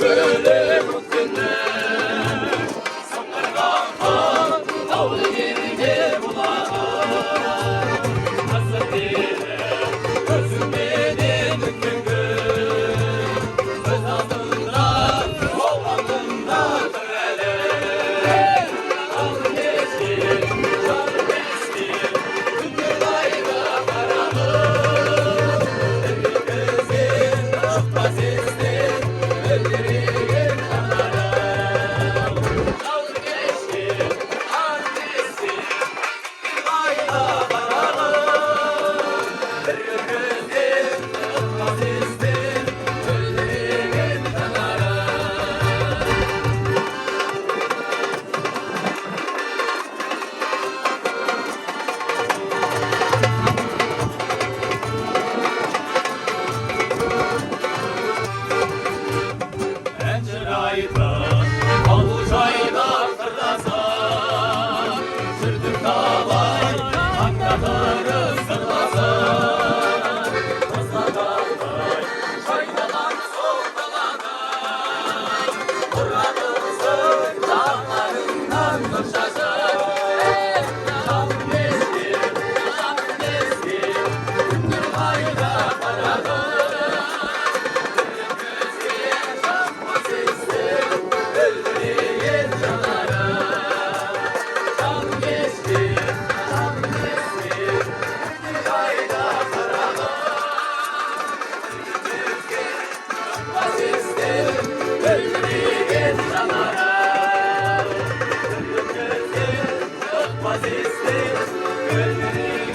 böyle mutlu Sakın avlu yerine bulamam Nasıl dile gözüm benim hükümlü Söz altında olmadığında töreler Avlu geçti, canım geçti Gündür bayda karanlık Evli gözüm çok azizdir Öldüreyim kanarım Avlu geçti, annesi Bayda karanlık Evli gözüm çok azizdir Öldüreyim kanarım Pencere ayda, avuç ayda fırlasa Sürdük dağlar, hakkaları sırlasa Kızla dağlar, çaydalar, soğudalar Buramızın dağlarından koşacak Canım geçti, canım geçti Gündür ayda karanlık Öldüreyim canarım Can geçti, can geçti Bir ayda karanlık Azizdir Öldüreyim canarım Azizdir Öldüreyim